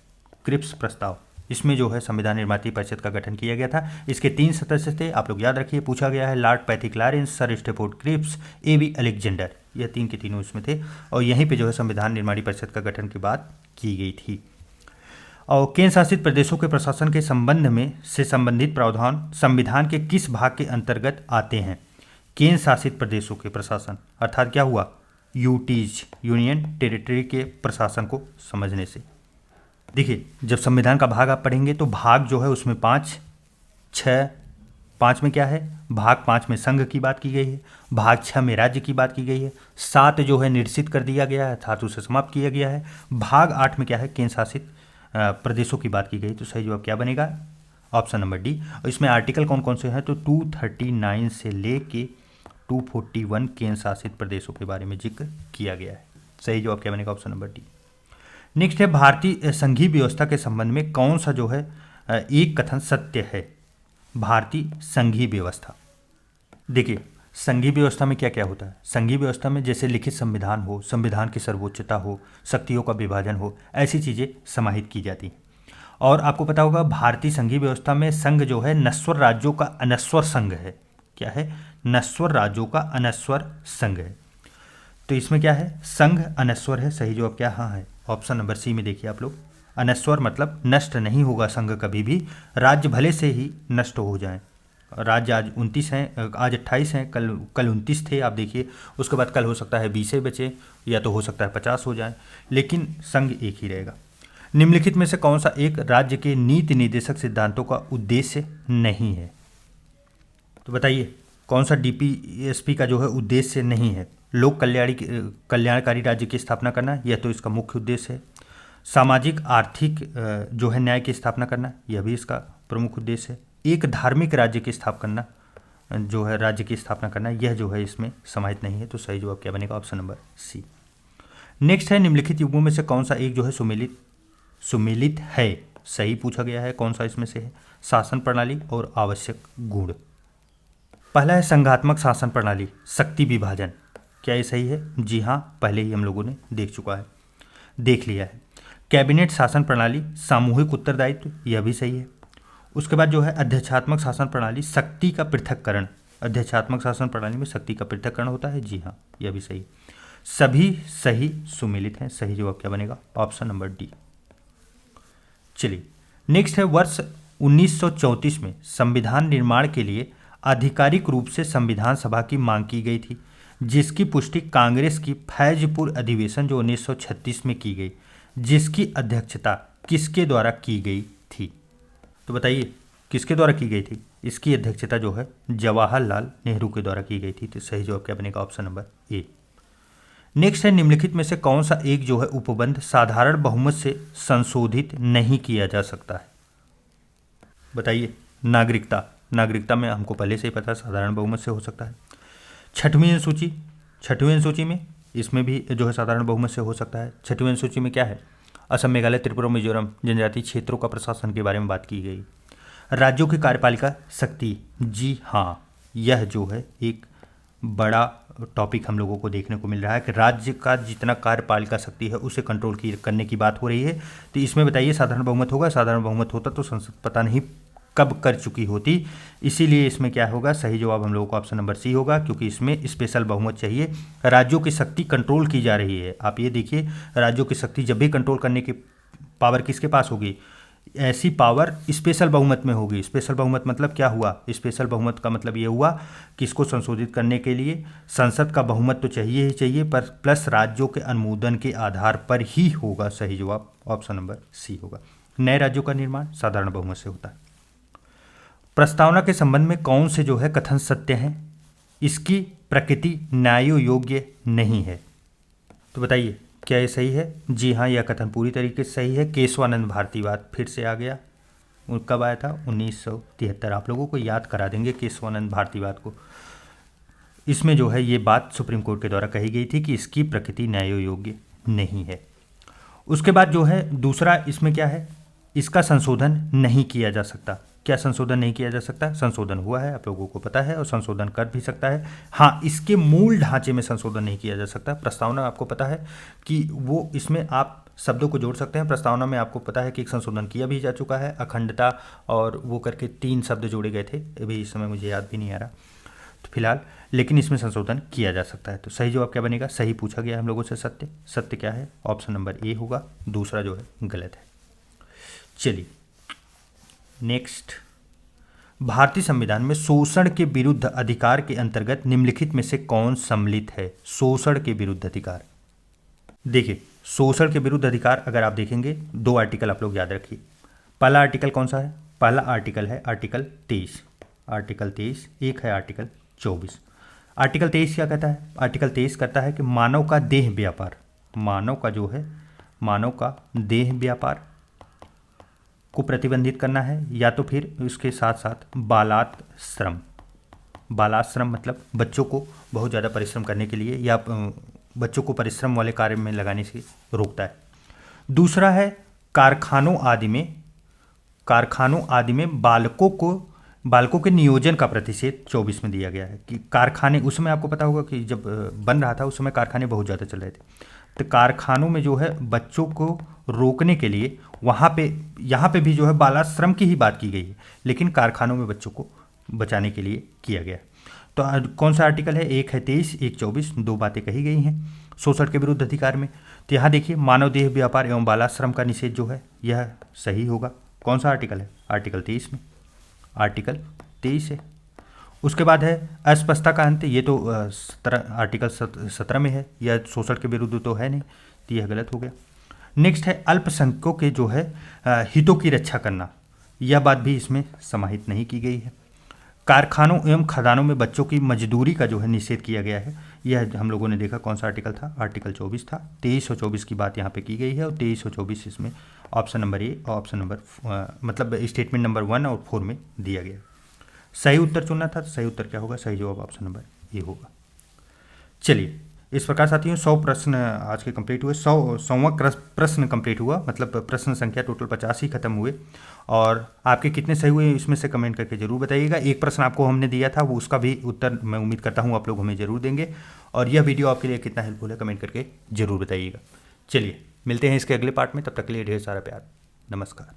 क्रिप्स प्रस्ताव। इसमें जो है संविधान निर्मात्री परिषद का गठन किया गया था। इसके 3 सदस्य थे, आप लोग याद रखिए, पूछा गया है। Lord Pethick Lawrence, sir Stafford Cripps, A B. Alexander, यह 3 के तीनों इसमें थे। और यहीं पे जो है संविधान निर्माणी परिषद का गठन की बात की गई थी। और केंद्र शासित प्रदेशों के प्रशासन के संबंध में से संबंधित प्रावधान संविधान के किस भाग के अंतर्गत आते हैं? केंद्र शासित प्रदेशों के प्रशासन, अर्थात क्या हुआ? यूटीज, यूनियन टेरिटरी के प्रशासन को समझने से। देखिए जब संविधान का भाग आप पढ़ेंगे तो भाग जो है उसमें 5, 6, 5 में क्या है? भाग 5 में संघ की बात की गई है, भाग 6 में राज्य की बात की गई है, 7 जो है निश्चित कर दिया गया है अर्थात उसे समाप्त किया गया है, भाग 8 में क्या है? केंद्र शासित प्रदेशों की बात की गई। तो सही जवाब क्या बनेगा? Option number D. और इसमें आर्टिकल कौन कौन से हैं? तो 239 से लेके 241 केंद्र शासित प्रदेशों के बारे में जिक्र किया गया है। सही जवाब क्या बनेगा? Option number D. नेक्स्ट है, भारतीय संघीय व्यवस्था के संबंध में कौन सा जो है एक कथन सत्य है? भारतीय संघीय व्यवस्था, देखिए संघीय व्यवस्था में क्या क्या होता है? संघीय व्यवस्था में जैसे लिखित संविधान हो, संविधान की सर्वोच्चता हो, शक्तियों का विभाजन हो, ऐसी चीज़ें समाहित की जाती हैं। और आपको पता होगा भारतीय संघीय व्यवस्था में संघ जो है नश्वर राज्यों का अनश्वर संघ है। क्या है? नश्वर राज्यों का अनश्वर संघ है। तो इसमें क्या है? संघ अनश्वर है, सही जवाब क्या? हाँ है, ऑप्शन नंबर सी में देखिए आप लोग। अनश्वर मतलब नष्ट नहीं होगा संघ कभी भी, राज्य भले से ही नष्ट हो जाएं। राज्य आज 29 हैं, आज 28 हैं, कल 29 थे, आप देखिए। उसके बाद कल हो सकता है 20 बचे, या तो हो सकता है 50 हो जाए, लेकिन संघ एक ही रहेगा। निम्नलिखित में से कौन सा एक राज्य के नीति निर्देशक सिद्धांतों का उद्देश्य नहीं है? तो बताइए कौन सा डीपीएसपी का जो है उद्देश्य नहीं है? लोक कल्याणकारी राज्य की स्थापना करना, यह तो इसका मुख्य उद्देश्य है। सामाजिक आर्थिक जो है न्याय की स्थापना करना, यह भी इसका प्रमुख उद्देश्य है। एक धार्मिक राज्य की स्थापना करना, जो है राज्य की स्थापना करना, यह जो है इसमें समाहित नहीं है। तो सही जवाब क्या बनेगा? ऑप्शन नंबर सी। नेक्स्ट है, निम्नलिखित युग्मों में से कौन सा एक जो है सुमेलित है? सही पूछा गया है, कौन सा इसमें से है? शासन प्रणाली और आवश्यक गुण। पहला है संघात्मक शासन प्रणाली, शक्ति विभाजन, क्या ये सही है? जी हाँ, पहले ही हम लोगों ने देख लिया है। कैबिनेट शासन प्रणाली, सामूहिक उत्तरदायित्व, यह भी सही है। उसके बाद जो है अध्यक्षात्मक शासन प्रणाली, शक्ति का पृथक्करण, अध्यक्षात्मक शासन प्रणाली में शक्ति का पृथक्करण होता है, जी हाँ, यह भी सही। सभी सही सुमेलित हैं, सही जवाब क्या बनेगा? Option number D. चलिए नेक्स्ट है, वर्ष 1934 में संविधान निर्माण के लिए आधिकारिक रूप से संविधान सभा की मांग की गई थी, जिसकी पुष्टि कांग्रेस की फैजपुर अधिवेशन जो 1936 में की गई, जिसकी अध्यक्षता किसके द्वारा की गई थी? तो बताइए किसके द्वारा की गई थी? इसकी अध्यक्षता जो है जवाहरलाल नेहरू के द्वारा की गई थी। तो सही जवाब क्या बनेगा? Option number A. नेक्स्ट है, निम्नलिखित में से कौन सा एक जो है उपबंध साधारण बहुमत से संशोधित नहीं किया जा सकता है? बताइए। नागरिकता में हमको पहले से ही पता है साधारण बहुमत से हो सकता है। छठवीं अनुसूची में इसमें भी जो है साधारण बहुमत से हो सकता है। छठवीं अनुसूची में क्या है? असम, मेघालय, त्रिपुरा, मिजोरम जनजातीय क्षेत्रों का प्रशासन के बारे में बात की गई। राज्यों की कार्यपालिका शक्ति, जी हाँ, यह जो है एक बड़ा टॉपिक हम लोगों को देखने को मिल रहा है कि राज्य का जितना कार्यपालिका शक्ति है उसे कंट्रोल करने की बात हो रही है। तो इसमें बताइए साधारण बहुमत होगा? साधारण बहुमत होता तो संसद पता नहीं कब कर चुकी होती, इसीलिए इसमें क्या होगा? सही जवाब हम लोगों को ऑप्शन नंबर सी होगा, क्योंकि इसमें स्पेशल बहुमत चाहिए। राज्यों की शक्ति कंट्रोल की जा रही है। आप ये देखिए, राज्यों की शक्ति जब भी कंट्रोल करने की पावर किसके पास होगी? ऐसी पावर स्पेशल बहुमत में होगी। स्पेशल बहुमत मतलब क्या हुआ? स्पेशल बहुमत का मतलब ये हुआ कि इसको संशोधित करने के लिए संसद का बहुमत तो चाहिए ही चाहिए, पर प्लस राज्यों के अनुमोदन के आधार पर ही होगा। सही जवाब ऑप्शन नंबर सी होगा। नए राज्यों का निर्माण साधारण बहुमत से होता है। प्रस्तावना के संबंध में कौन से जो है कथन सत्य हैं? इसकी प्रकृति न्याय योग्य नहीं है। तो बताइए क्या ये सही है? जी हाँ, यह कथन पूरी तरीके से सही है। केशवानंद भारतीवाद फिर से आ गया। कब आया था? 1973। आप लोगों को याद करा देंगे केशवानंद भारतीवाद को। इसमें जो है ये बात सुप्रीम कोर्ट के द्वारा कही गई थी कि इसकी प्रकृति न्याय योग्य नहीं है। उसके बाद जो है दूसरा इसमें क्या है? इसका संशोधन नहीं किया जा सकता। क्या संशोधन नहीं किया जा सकता? संशोधन हुआ है, आप लोगों को पता है, और संशोधन कर भी सकता है। हाँ, इसके मूल ढांचे में संशोधन नहीं किया जा सकता। प्रस्तावना आपको पता है कि वो इसमें आप शब्दों को जोड़ सकते हैं। प्रस्तावना में आपको पता है कि एक संशोधन किया भी जा चुका है, अखंडता और वो करके 3 शब्द जोड़े गए थे, अभी इस समय मुझे याद भी नहीं आ रहा तो फिलहाल, लेकिन इसमें संशोधन किया जा सकता है। तो सही जवाब क्या बनेगा? सही पूछा गया हम लोगों से सत्य। सत्य क्या है? ऑप्शन नंबर ए होगा, दूसरा जो है गलत है। चलिए नेक्स्ट, भारतीय संविधान में शोषण के विरुद्ध अधिकार के अंतर्गत निम्नलिखित में से कौन सम्मिलित है? शोषण के विरुद्ध अधिकार। देखिए, शोषण के विरुद्ध अधिकार अगर आप देखेंगे 2 आर्टिकल आप लोग याद रखिए। पहला आर्टिकल कौन सा है? पहला आर्टिकल है आर्टिकल 23। आर्टिकल 23। एक है आर्टिकल 24। आर्टिकल 23 क्या कहता है? आर्टिकल 23 कहता है कि मानव का देह व्यापार, मानव का जो है मानव का देह व्यापार को प्रतिबंधित करना है, या तो फिर उसके साथ साथ बालात श्रम। बालात श्रम मतलब बच्चों को बहुत ज़्यादा परिश्रम करने के लिए या बच्चों को परिश्रम वाले कार्य में लगाने से रोकता है। दूसरा है कारखानों आदि में बालकों के नियोजन का प्रतिषेध 24 में दिया गया है कि कारखाने, उस समय आपको पता होगा कि जब बन रहा था उस समय कारखाने बहुत ज़्यादा चल रहे थे, तो कारखानों में जो है बच्चों को रोकने के लिए यहाँ पे भी जो है बालाश्रम की ही बात की गई है, लेकिन कारखानों में बच्चों को बचाने के लिए किया गया। तो कौन सा आर्टिकल है? एक है 23, एक 24, 2 बातें कही गई हैं शोषण के विरुद्ध अधिकार में। तो यहाँ देखिए, मानव देह व्यापार एवं बालाश्रम का निषेध जो है यह सही होगा। कौन सा आर्टिकल है? आर्टिकल 23 में, आर्टिकल 23 है। उसके बाद है अस्पष्टता का अंत, ये तो आर्टिकल 17 में है, यह शोषण के विरुद्ध तो है नहीं, तो यह गलत हो गया। नेक्स्ट है अल्पसंख्यकों के जो है हितों की रक्षा करना, यह बात भी इसमें समाहित नहीं की गई है। कारखानों एवं खदानों में बच्चों की मजदूरी का जो है निषेध किया गया है, यह हम लोगों ने देखा कौन सा आर्टिकल था? आर्टिकल 24 था। 23 और 24 की बात यहाँ पे की गई है, और 23 और 24 इसमें ऑप्शन नंबर ए और ऑप्शन नंबर मतलब स्टेटमेंट नंबर 1 और 4 में दिया गया। सही उत्तर चुनना था, तो सही उत्तर क्या होगा? सही जवाब ऑप्शन नंबर ए होगा। चलिए, इस प्रकार साथियों 100 प्रश्न आज के कंप्लीट हुए। 100वां प्रश्न कंप्लीट हुआ, मतलब प्रश्न संख्या टोटल 50 ही खत्म हुए। और आपके कितने सही हुए इसमें से कमेंट करके जरूर बताइएगा। एक प्रश्न आपको हमने दिया था, वो उसका भी उत्तर मैं उम्मीद करता हूँ आप लोग हमें जरूर देंगे। और यह वीडियो आपके लिए कितना हेल्पफुल है कमेंट करके जरूर बताइएगा। चलिए मिलते हैं इसके अगले पार्ट में, तब तक के लिए ढेर सारा प्यार। नमस्कार।